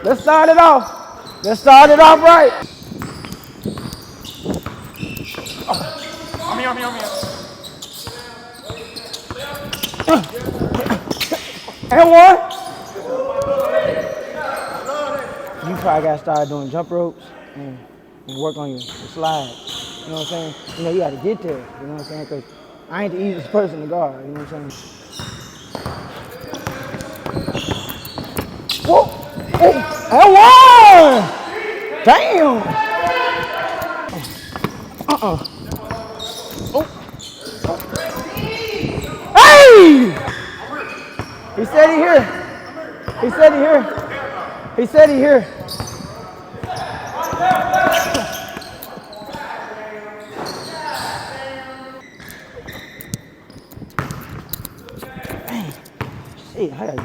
Let's start it off. Let's start it off right. On me. And one. You probably got to start doing jump ropes and work on your slide. You know what I'm saying? You know, you got to get there. You know what I'm saying? Because I ain't the easiest person to guard. You know what I'm saying? Whoa! Hey, and one! Damn! Hey! He said he here. He said he here. He said he here. Shit, I gotta